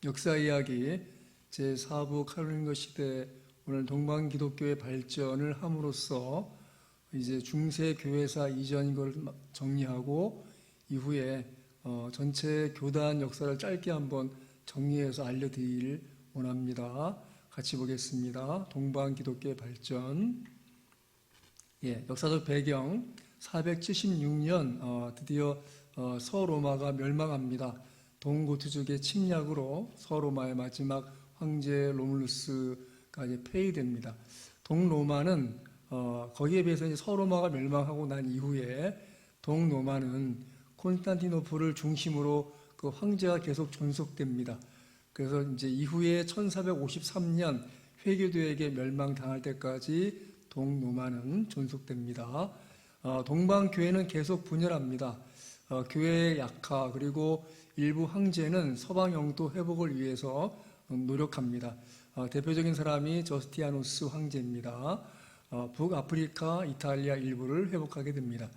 역사 이야기 제4부 카롤린거 시대 오늘 동방 기독교의 발전을 함으로써 이제 중세 교회사 이전인 걸 정리하고 이후에 전체 교단 역사를 짧게 한번 정리해서 알려드리길 원합니다. 같이 보겠습니다. 동방 기독교의 발전. 역사적 배경 476년 드디어 서로마가 멸망합니다. 동고트족의 침략으로 서로마의 마지막 황제 로물루스가 이제 폐위됩니다. 동로마는 거기에 비해서 이제 서로마가 멸망하고 난 이후에 동로마는 콘스탄티노플을 중심으로 그 황제가 계속 존속됩니다. 그래서 이제 이후에 1453년 회교도에게 멸망당할 때까지 동로마는 존속됩니다. 동방교회는 계속 분열합니다. 교회의 약화 그리고 일부 황제는 서방 영토 회복을 위해서 노력합니다. 대표적인 사람이 저스티아누스 황제입니다. 북아프리카, 이탈리아 일부를 회복하게 됩니다.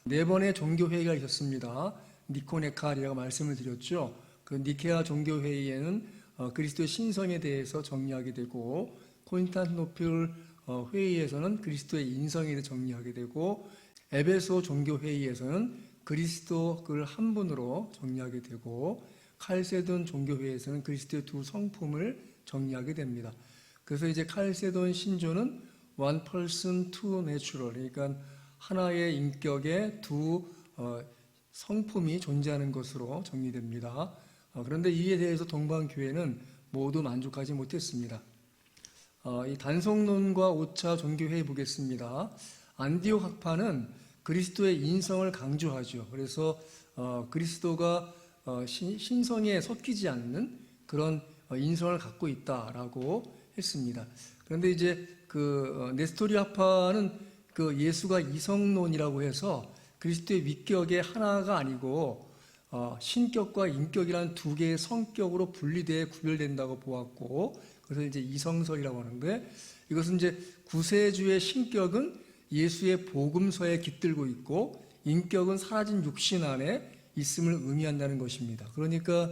4번의 종교회의가 있었습니다. 니코네카리아가 말씀을 드렸죠. 그 니케아 종교회의에는 그리스도의 신성에 대해서 정리하게 되고, 콘스탄티노플 회의에서는 그리스도의 인성에 대해 정리하게 되고, 에베소 종교회의에서는 그리스도를 한 분으로 정리하게 되고, 칼세돈 종교회의에서는 그리스도의 두 성품을 정리하게 됩니다. 그래서 이제 칼세돈 신조는 one person, two natural, 그러니까 하나의 인격에 두 성품이 존재하는 것으로 정리됩니다. 그런데 이에 대해서 동방교회는 모두 만족하지 못했습니다. 이 단성론과 5차 종교회의 보겠습니다. 안디옥 학파는 그리스도의 인성을 강조하죠. 그래서 그리스도가 신성에 섞이지 않는 그런 인성을 갖고 있다라고 했습니다. 그런데 이제 그 네스토리 학파는 그 예수가 이성론이라고 해서 그리스도의 위격의 하나가 아니고 신격과 인격이라는 두 개의 성격으로 분리되어 구별된다고 보았고, 그래서 이제 이성설이라고 하는데, 이것은 이제 구세주의 신격은 예수의 복음서에 깃들고 있고 인격은 사라진 육신 안에 있음을 의미한다는 것입니다. 그러니까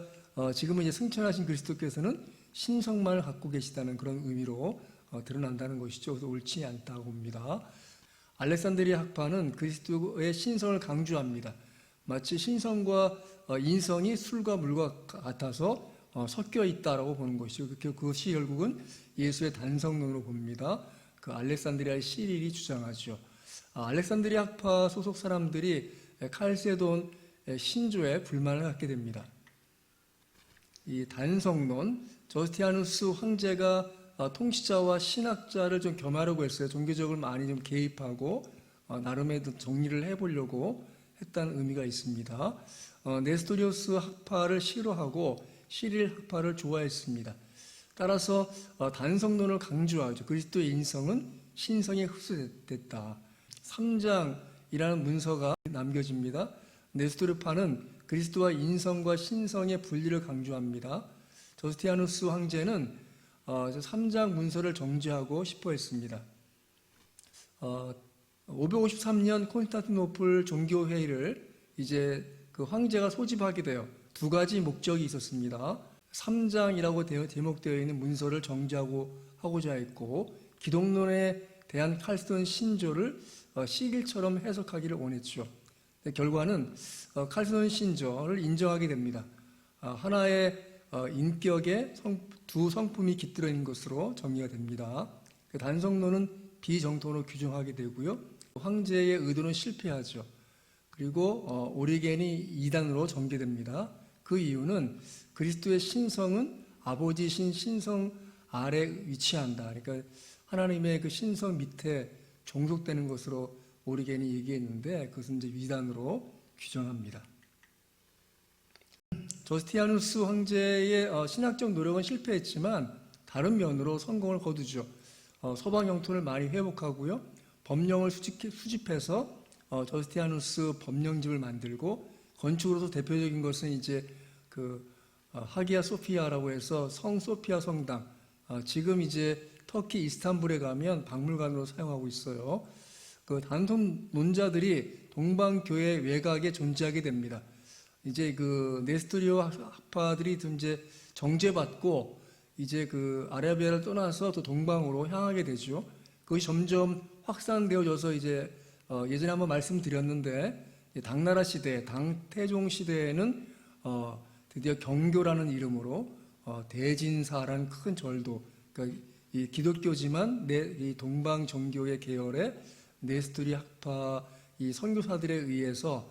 지금은 이제 승천하신 그리스도께서는 신성만을 갖고 계시다는 그런 의미로 드러난다는 것이죠. 그래서 옳지 않다고 봅니다. 알렉산드리아 학파는 그리스도의 신성을 강조합니다. 마치 신성과 인성이 술과 물과 같아서 섞여 있다라고 보는 것이죠. 그것이 결국은 예수의 단성론으로 봅니다. 그 알렉산드리아의 시릴이 주장하죠. 알렉산드리아 학파 소속 사람들이 칼세돈 신조에 불만을 갖게 됩니다. 이 단성론, 저스티아누스 황제가 통치자와 신학자를 좀 겸하려고 했어요. 종교적으로 많이 좀 개입하고 나름의 정리를 해보려고 했다는 의미가 있습니다. 네스토리오스 학파를 싫어하고 시릴 학파를 좋아했습니다. 따라서 단성론을 강조하죠. 그리스도의 인성은 신성에 흡수됐다. 3장이라는 문서가 남겨집니다. 네스토르파는 그리스도와 인성과 신성의 분리를 강조합니다. 저스티아누스 황제는 3장 문서를 정지하고 싶어 했습니다. 553년 콘스탄티노플 종교회의를 이제 그 황제가 소집하게 돼요. 두 가지 목적이 있었습니다. 3장이라고 제목되어 있는 문서를 정지하고자 했고, 기독론에 대한 칼세돈 신조를 시길처럼 해석하기를 원했죠. 결과는 칼세돈 신조를 인정하게 됩니다. 하나의 인격에 두 성품이 깃들어 있는 것으로 정리가 됩니다. 단성론은 비정통으로 규정하게 되고요. 황제의 의도는 실패하죠. 그리고 오리겐이 이단으로 전개됩니다. 그 이유는 그리스도의 신성은 아버지신 신성 아래 위치한다. 그러니까 하나님의 그 신성 밑에 종속되는 것으로 오리겐이 얘기했는데, 그것은 이제 위단으로 규정합니다. 저스티아누스 황제의 신학적 노력은 실패했지만 다른 면으로 성공을 거두죠. 서방 영토를 많이 회복하고요. 법령을 수집해서 저스티아누스 법령집을 만들고, 건축으로서 대표적인 것은 이제 그 하기야 소피아라고 해서 성 소피아 성당, 지금 이제 터키 이스탄불에 가면 박물관으로 사용하고 있어요. 그 단성론자들이 동방교회 외곽에 존재하게 됩니다. 이제 그 네스토리오 학파들이 이제 정죄받고 이제 그 아라비아를 떠나서 또 동방으로 향하게 되죠. 그것이 점점 확산되어져서 이제 예전에 한번 말씀드렸는데 당나라 시대, 당태종 시대에는 드디어 경교라는 이름으로 대진사라는 큰 절도, 그러니까 이 기독교지만 이 동방 정교의 계열의 네스토리 학파 이 선교사들에 의해서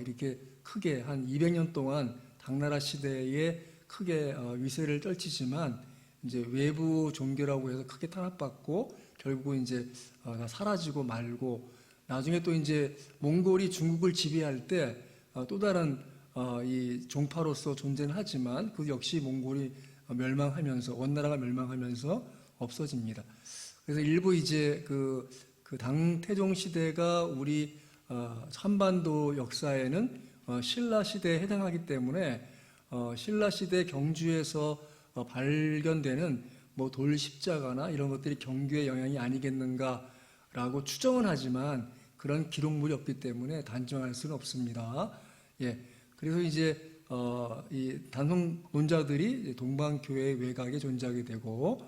이렇게 크게 한 200년 동안 당나라 시대에 크게 위세를 떨치지만 이제 외부 종교라고 해서 크게 탄압받고 결국은 이제 다 사라지고 말고 나중에 또 이제 몽골이 중국을 지배할 때 또 다른 이 종파로서 존재는 하지만 그 역시 몽골이 멸망하면서 원나라가 멸망하면서 없어집니다. 그래서 일부 이제 그 당태종 시대가 우리 한반도 역사에는 신라 시대에 해당하기 때문에 신라 시대 경주에서 발견되는 뭐 돌 십자가나 이런 것들이 경주의 영향이 아니겠는가라고 추정은 하지만 그런 기록물이 없기 때문에 단정할 수는 없습니다. 예, 그래서 이제 이 단성론자들이 동방교회 외곽에 존재하게 되고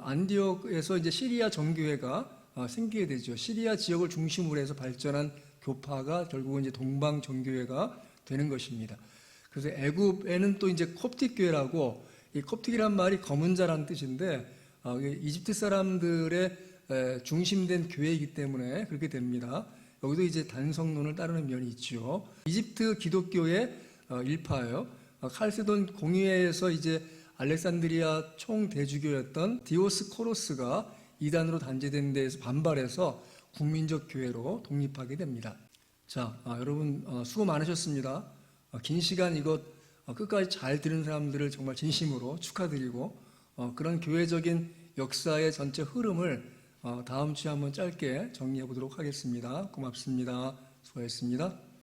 안디옥에서 이제 시리아 정교회가 생기게 되죠. 시리아 지역을 중심으로 해서 발전한 교파가 결국은 이제 동방 정교회가 되는 것입니다. 그래서 애굽에는 또 이제 콥틱 교회라고 이 콥틱이란 말이 검은 자라는 뜻인데 이집트 사람들의 중심된 교회이기 때문에 그렇게 됩니다. 여기도 이제 단성론을 따르는 면이 있죠. 이집트 기독교의 일파예요. 칼세돈 공의회에서 이제 알렉산드리아 총대주교였던 디오스코로스가 이단으로 단죄된 데에서 반발해서 국민적 교회로 독립하게 됩니다. 자, 여러분 수고 많으셨습니다. 긴 시간 이것 끝까지 잘 들은 사람들을 정말 진심으로 축하드리고 그런 교회적인 역사의 전체 흐름을 다음 주에 한번 짧게 정리해 보도록 하겠습니다. 고맙습니다. 수고하셨습니다.